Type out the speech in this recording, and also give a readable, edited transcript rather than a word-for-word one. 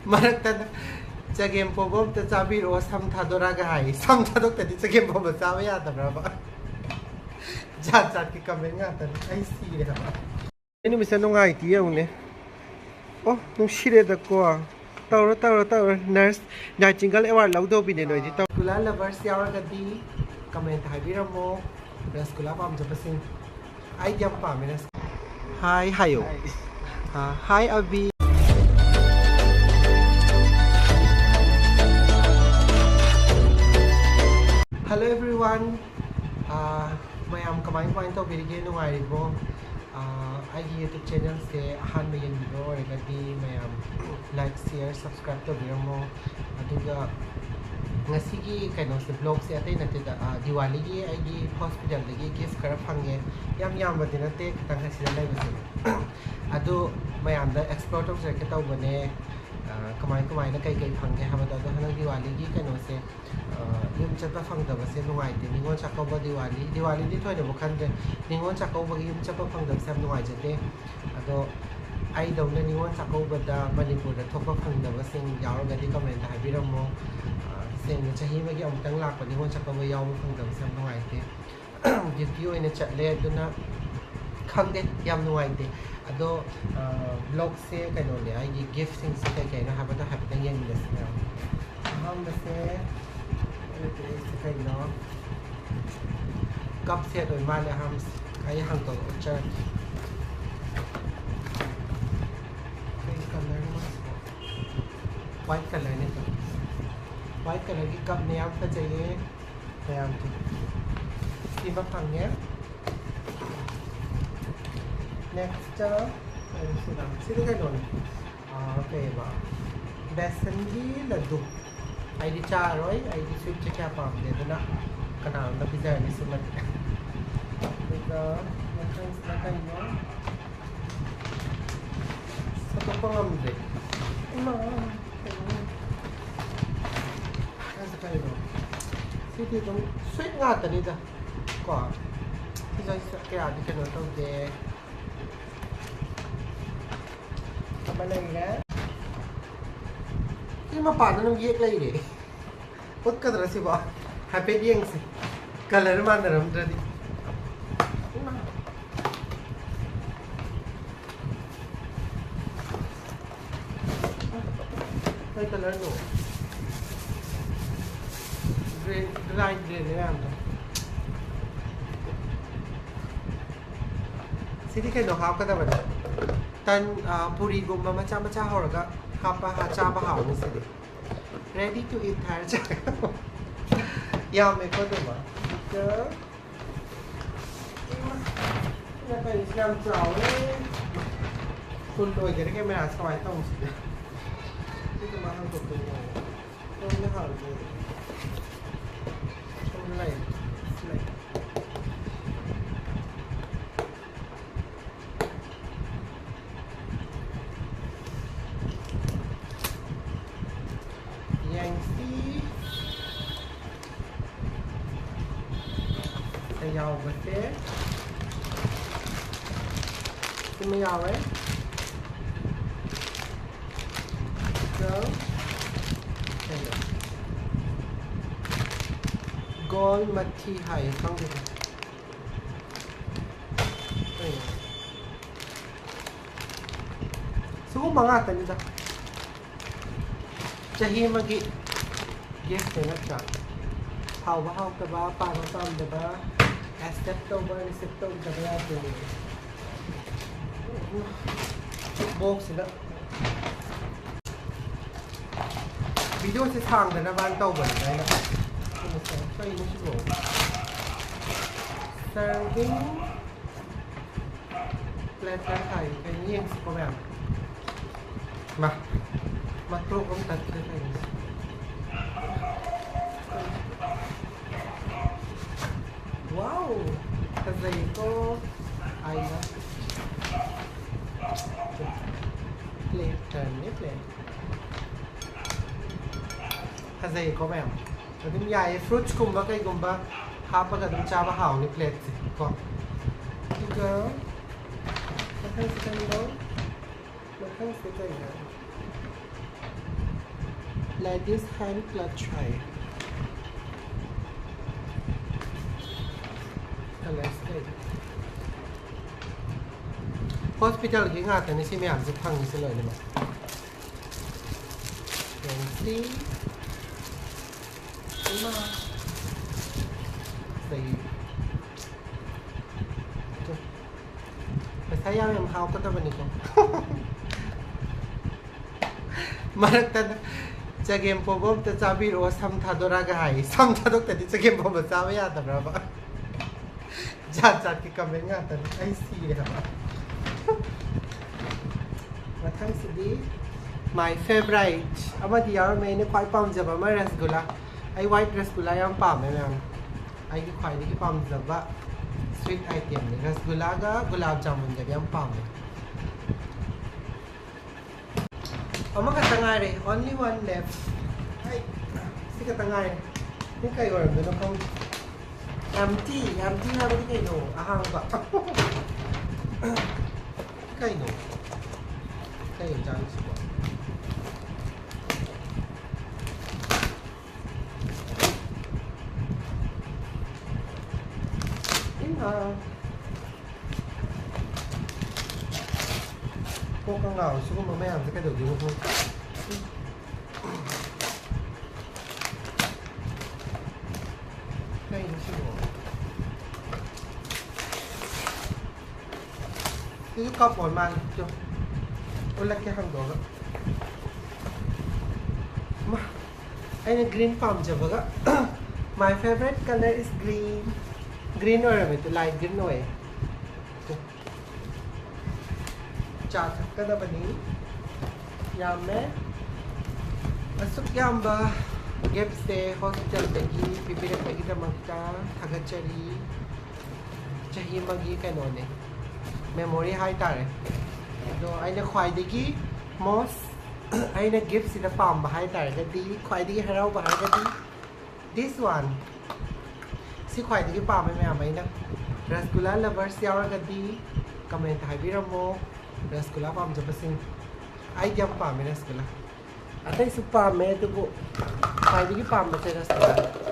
Marakta Jagem Pobo, the Zabiro, some Tadoragai, some Tadok that it's a game of a Zavia, the Brava. Jazaki coming out, and I see them. Anyway, no idea only. Oh, no shit, the core. Tower, nurse, Nightingale, ever loud up in the noisy. Kula lovers, Yaragadi, comment Hibiramo, Rasgulla, Pam Japasin. I jump Paminas. Hi, Hayo. Hi, Abby. Hello, everyone. Mayam kamay point of video no aribo. I YouTube channel se ahan mayan video regadi mayam like share subscribe to video mo aduga ngasigi kaino se vlog se atay natin Diwali gi ay hospital lagi gift kara phange yam badina te kitang hasila lai base adu mayam da explore to se kitaw bane kamay na kay phange habada do hanang Diwali gi kaino se yum chatpa fangdaba se nuai te Ningol chakouba Diwali di thoy de bokhan de Ningol chakouba gi yum chatpa fangdaba sam nuai jate ado ai dong na Ningol chakouba da Manipur da thopa fangdaba sing yaw ga di comment ha biramo sing chahi ma gi amtang lak pa Ningol chakouba yaw fangdaba sam nuai te video ina chatle duna khangde yam nuai te ado vlog se kaino le ai gi gift sing se kai na habata habata yang des na ham se kaino cup set oi ma le ham ai hang to cha white color ne to white color ki cup ne aap ka chahiye tayam ki iba phangye next sida kaino okay ba besan gi laddu ai di cha roi ai di sweet cha kya pam de na kana na pizza ni sumat ito makan sa kayo sa to pangamde ma sa kayo sidi to sweet nga ta ni da ko pizza kaya di kano to de kabalay na ini mah padan ng yek lai re ut kadra si ba happy ding si color man ram dradi ay color no green light green Eramdam sidi kay no hao ka da ba tan puri gumma macha horaga hapa chaba hao ni sidi ready to eat thar cha ya me ko do ba ke na kai islam chao kun doi ke ke me as kai tong sidi ti ma han to to ne ha ro chom lai Yaw ba te kuma yaw eh so hello gol mathi hai khang de so mga tani da chahi magi yes te na cha hau ta ba pa no sam de ba step over the black box na video se thang da na ban tau ban dai na so ini shi go serving platter thai cái nhiên có vẻ mà pro cũng tật cái này wow kasi ko ay na plate turn ni plate kasi ko ma'am adim yai fruits kumba kay kumba hapa ka dum chaba haw ni plate si ko ika makan sa kanilo makan sa kanilo Let this hand clutch try. Let's take. Hospital cái ngã thì nó sẽ làm phăng sẽ lời này mà. Fancy. Đúng mà. Thì. Saya yang hau kata beniko. Maraktan sa game po bom ta sabi ro sam thadora gai sam thadok tadi sa game po ba sabi ata brava. Jat ki comment nga tan I see ha. Mathang sidi my favorite ama diyar mai ne khwai pam jaba ma rasgulla ai white rasgulla yam pam mai ma'am ai ki khwai ki pam jaba sweet item ni rasgulla ga gulab jamun ga yam pam ama ka tangare only one left ai si ka tangare ni kai or no kong empty ha ba di kai no ahang ba kai no kai jang si ba cô con nào xuống mà mấy ăn cái đồ gì không? Đây nó sẽ đồ. Cái cốc bột man chưa? Ôi là cái hàng đồ đó. Mà anh là green palm chưa vâng ạ? My favorite color is green. Green or light green way. Chat ka na ba ni? Yame. Asuk yamba. Gepste hospital tagi pipila tagi na magka thagachari. Chahi magi kanone. Memory high tare. Do ay na khwai digi mos ay na gift sila pam high tare gadi khwai digi haraw ba gadi. This one. Si khwai digi pam mai amay na. Rasgulla lovers yaw gadi. Comment haibiramo. Rasgulla pam jab sing ai jam pam rasgulla atai su pam me to bo ai di pam ba rasgulla